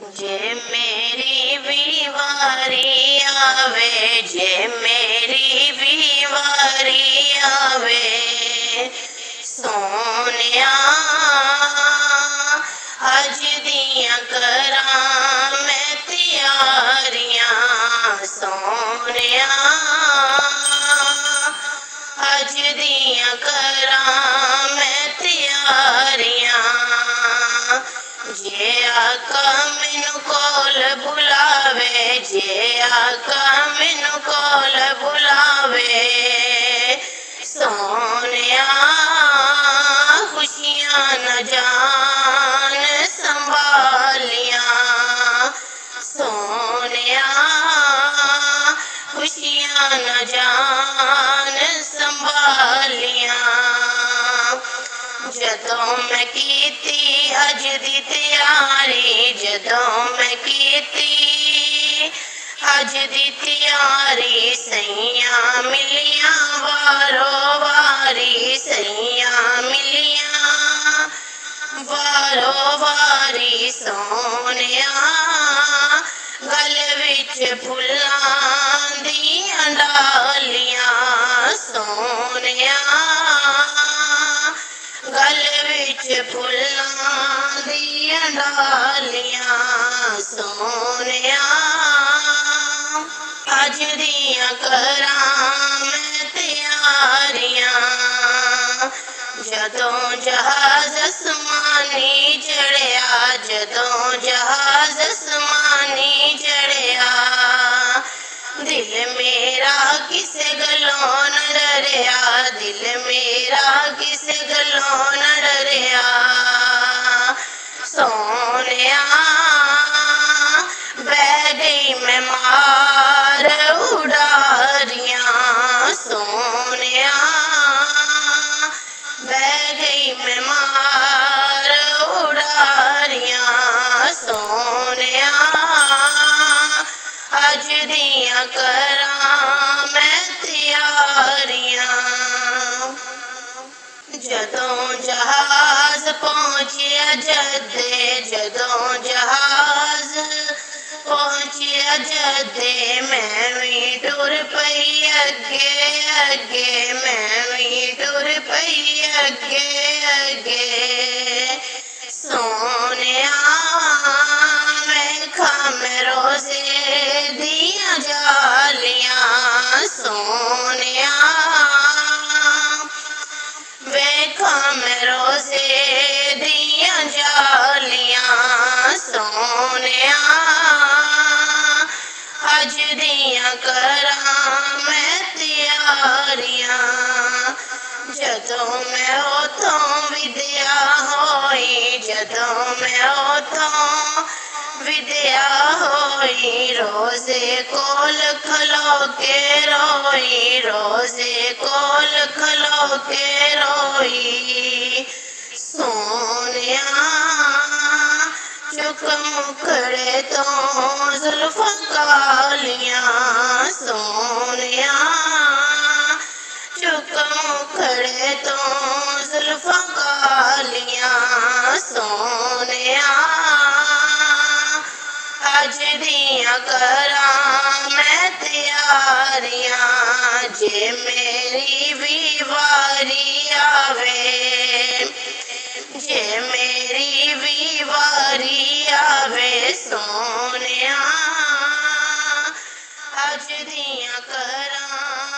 जे मेरी भी वारी आवे, जे मेरी भी वारी आवे, सोनिया अज दियां करां मैं तैयारियां, सोनिया अज दियां करां मैं तैयारियां। जे आका मैनू कोल बुलावे, जे आका मैनू कोल बुलावे, सोनिया खुशियां न जान संभालियां, सोनिया खुशियां न जान संभालियां। जदों मैं कीती अज दी तैयारी, जदों मैं कीती अज दी तैयारी, सैयां मिलियां वारो वारी, सैयां मिलियां वारो वारी, सोनिया गल विच फुल्लां दियां डालियां, सोनिया गल विच फुल्लां दियां डालियां, सोनिया अज दियां करां मैं तैयारियां। जदों जहाज आसमानी चढ़िया, जदों जहाज आसमानी चढ़िया, दिल मेरा किसे गलों न डरिया, दिल मेरा किसे गलों न डरिया, सोनिया बह गई मैं मार उडारियां, सोनिया बह गई मैं मार उडारियां, सोनिया अज दियां करां मैं तैयारियां। जदों जहाज पहुंचिया जद्दे, जदों जहाज पहुंचिया जद्दे, मैं भी टुर पई अगे अगे, मैं भी टुर पई अगे अगे, सोनिया वेखां मैं रोज़े दियां जालियां, सोनिया वेखां मैं रोज़े दियां जालियां, सोनिया अज दियां करां मैं तैयारियां। जदों मैं उतों विदया होई, जदों मैं उतों विदया होई, रोज़े कोल खलो के रोई, रोज़े कोल खलो के रोई, सोनिया चुक मुखड़े तो जुल्फां कालियां, सोनिया चुक मुखड़े तो जुल्फां कालियां, सोनिया अज दियां करां मैं तैयारियां। जे मेरी भी वारी आवे, जे मेरी भी वारी आवे, सोनिया अज दियां करां